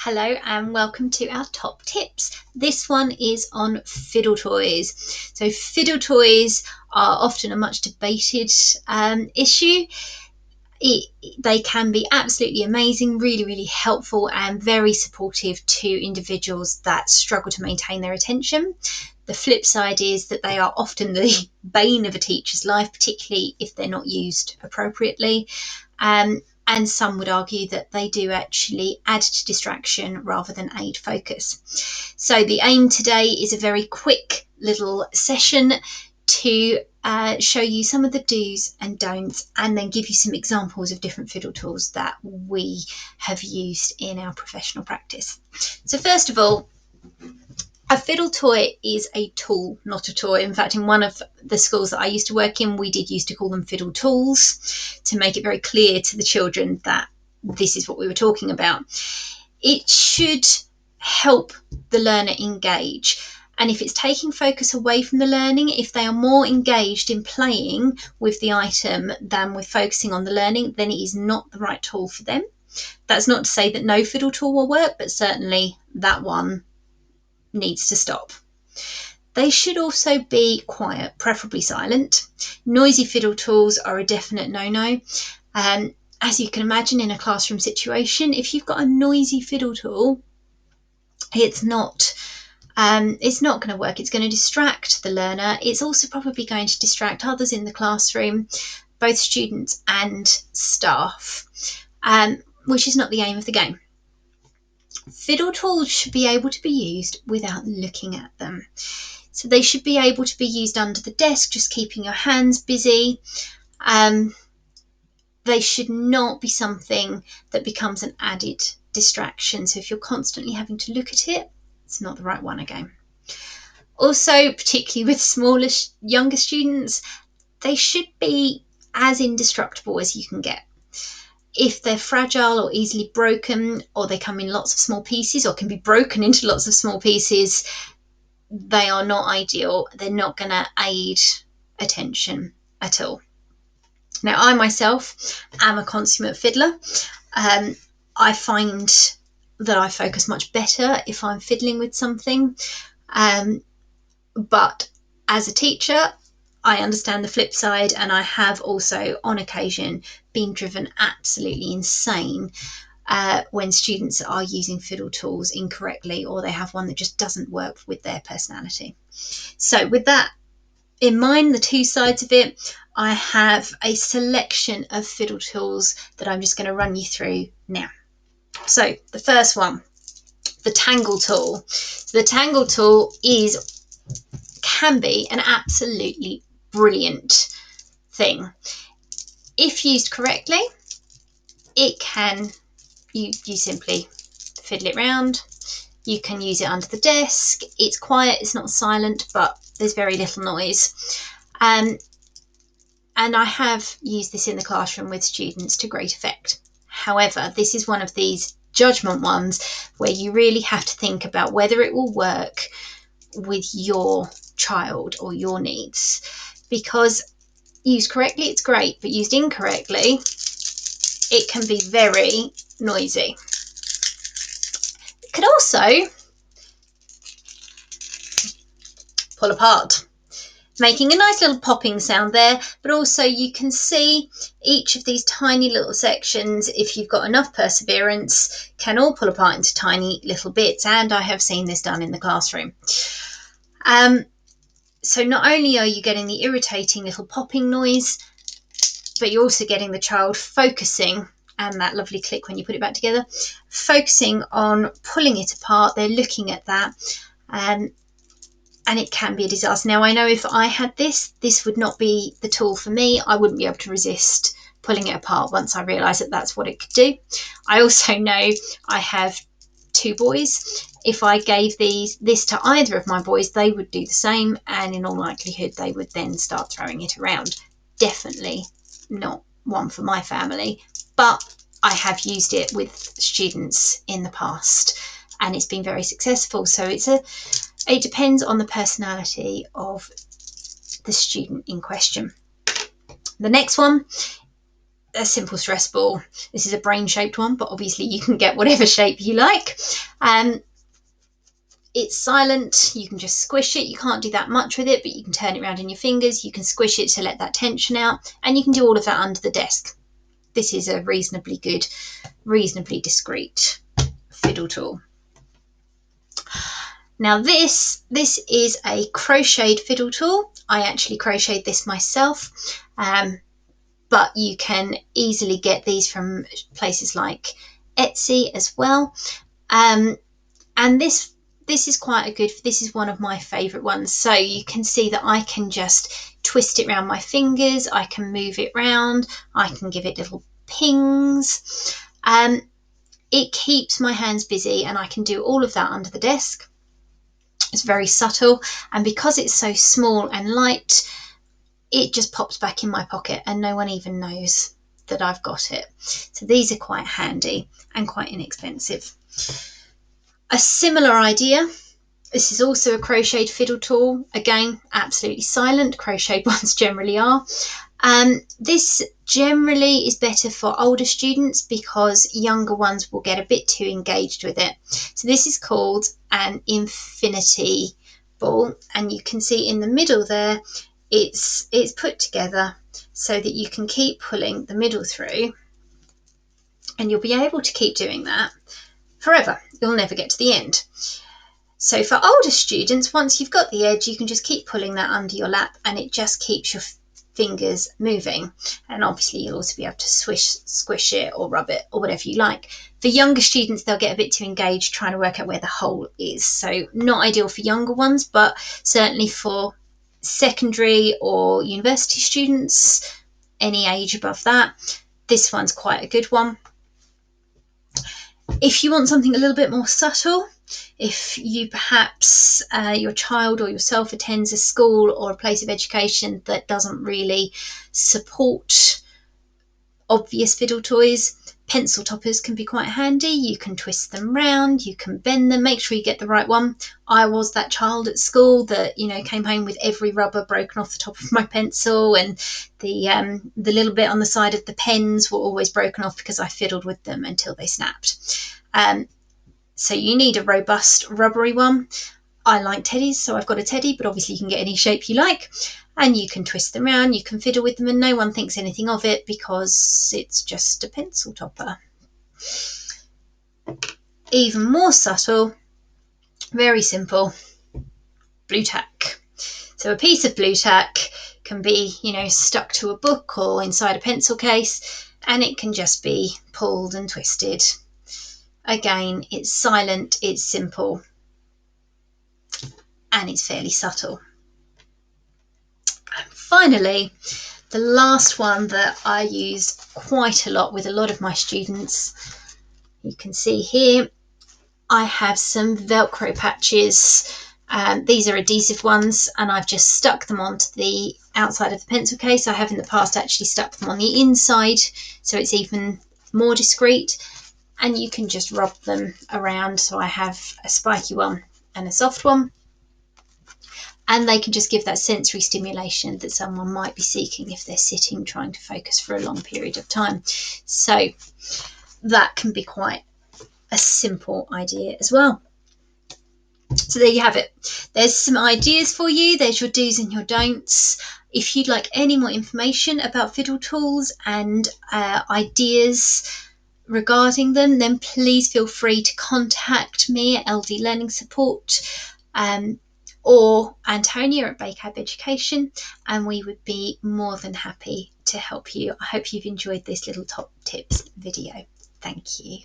Hello and welcome to our top tips. This one is on fiddle toys. So fiddle toys are often a much debated issue. They can be absolutely amazing, really helpful and very supportive to individuals that struggle to maintain their attention. The flip side is that they are often the bane of a teacher's life, particularly if they're not used appropriately. And some would argue that they do actually add to distraction rather than aid focus. So the aim today is a very quick little session to show you some of the do's and don'ts and then give you some examples of different fiddle tools that we have used in our professional practice. So first of all, a fiddle toy is a tool, not a toy. In fact, in one of the schools that I used to work in, we did used to call them fiddle tools to make it very clear to the children that this is what we were talking about. It should help the learner engage. And if it's taking focus away from the learning, if they are more engaged in playing with the item than with focusing on the learning, then it is not the right tool for them. That's not to say that no fiddle tool will work, but certainly that one needs to stop. They should also be quiet, preferably silent. Noisy fiddle tools are a definite no-no. As you can imagine in a classroom situation, if you've got a noisy fiddle tool, it's not going to work. It's going to distract the learner. It's also probably going to distract others in the classroom, both students and staff, which is not the aim of the game. Fiddle tools should be able to be used without looking at them. So they should be able to be used under the desk, just keeping your hands busy. They should not be something that becomes an added distraction. So if you're constantly having to look at it, it's not the right one again. Also, particularly with smaller, younger students, they should be as indestructible as you can get. If they're fragile or easily broken, or they come in lots of small pieces or can be broken into lots of small pieces, they are not ideal. They're not going to aid attention at all. Now, I myself am a consummate fiddler. I find that I focus much better if I'm fiddling with something. But as a teacher, I understand the flip side, and I have also on occasion been driven absolutely insane when students are using fiddle tools incorrectly, or they have one that just doesn't work with their personality. So with that in mind, the two sides of it, I have a selection of fiddle tools that I'm just going to run you through now. So the first one, the Tangle Tool. So the Tangle Tool can be an absolutely brilliant thing. If used correctly, it can, you simply fiddle it round. You can use it under the desk. It's quiet, it's not silent, but there's very little noise. And I have used this in the classroom with students to great effect. However, this is one of these judgment ones where you really have to think about whether it will work with your child or your needs, because used correctly it's great, but used incorrectly it can be very noisy. It could also pull apart, making a nice little popping sound there, but also you can see each of these tiny little sections, if you've got enough perseverance, can all pull apart into tiny little bits, and I have seen this done in the classroom. So not only are you getting the irritating little popping noise, but you're also getting the child focusing, and that lovely click when you put it back together, focusing on pulling it apart. They're looking at that, and it can be a disaster. Now, I know if I had this would not be the tool for me. I wouldn't be able to resist pulling it apart once I realised that that's what it could do. I also know I have two boys. If I gave this to either of my boys, they would do the same, and in all likelihood they would then start throwing it around. Definitely not one for my family, but I have used it with students in the past and it's been very successful. So it depends on the personality of the student in question. The next one, a simple stress ball. This is a brain shaped one, but obviously you can get whatever shape you like. It's silent, you can just squish it. You can't do that much with it, but you can turn it around in your fingers, you can squish it to let that tension out, and you can do all of that under the desk. This is a reasonably good, reasonably discreet fiddle tool. Now this is a crocheted fiddle tool. I actually crocheted this myself, but you can easily get these from places like Etsy as well. And this is quite a good, this is one of my favourite ones. So you can see that I can just twist it around my fingers, I can move it around, I can give it little pings. It keeps my hands busy, and I can do all of that under the desk. It's very subtle, and because it's so small and light, it just pops back in my pocket and no one even knows that I've got it. So these are quite handy and quite inexpensive. A similar idea, this is also a crocheted fiddle tool. Again, absolutely silent, crocheted ones generally are. This generally is better for older students because younger ones will get a bit too engaged with it. So this is called an infinity ball, and you can see in the middle there, it's put together so that you can keep pulling the middle through, and you'll be able to keep doing that forever. You'll never get to the end. So for older students, once you've got the edge, you can just keep pulling that under your lap, and it just keeps your fingers moving. And obviously you'll also be able to squish it or rub it or whatever you like. For younger students, they'll get a bit too engaged trying to work out where the hole is. So not ideal for younger ones, but certainly for secondary or university students, any age above that, this one's quite a good one. If you want something a little bit more subtle, if you perhaps your child or yourself attends a school or a place of education that doesn't really support obvious fiddle toys, pencil toppers can be quite handy. You can twist them round, you can bend them, make sure you get the right one. I was that child at school that, you know, came home with every rubber broken off the top of my pencil, and the little bit on the side of the pens were always broken off because I fiddled with them until they snapped. So you need a robust rubbery one. I like teddies, so I've got a teddy, but obviously you can get any shape you like, and you can twist them around, you can fiddle with them, and no one thinks anything of it because it's just a pencil topper. Even more subtle, very simple, blue tack. So a piece of blue tack can be, you know, stuck to a book or inside a pencil case, and it can just be pulled and twisted. Again, it's silent, it's simple, and it's fairly subtle. And finally, the last one that I use quite a lot with a lot of my students, you can see here, I have some Velcro patches. These are adhesive ones, and I've just stuck them onto the outside of the pencil case. I have in the past actually stuck them on the inside, so it's even more discreet, and you can just rub them around. So I have a spiky one and a soft one, and they can just give that sensory stimulation that someone might be seeking if they're sitting trying to focus for a long period of time. So that can be quite a simple idea as well. So there you have it. There's some ideas for you. There's your do's and your don'ts. If you'd like any more information about fiddle tools and ideas regarding them, then please feel free to contact me at LD Learning Support or Antonia at Baycab Education, and we would be more than happy to help you. I hope you've enjoyed this little top tips video. Thank you.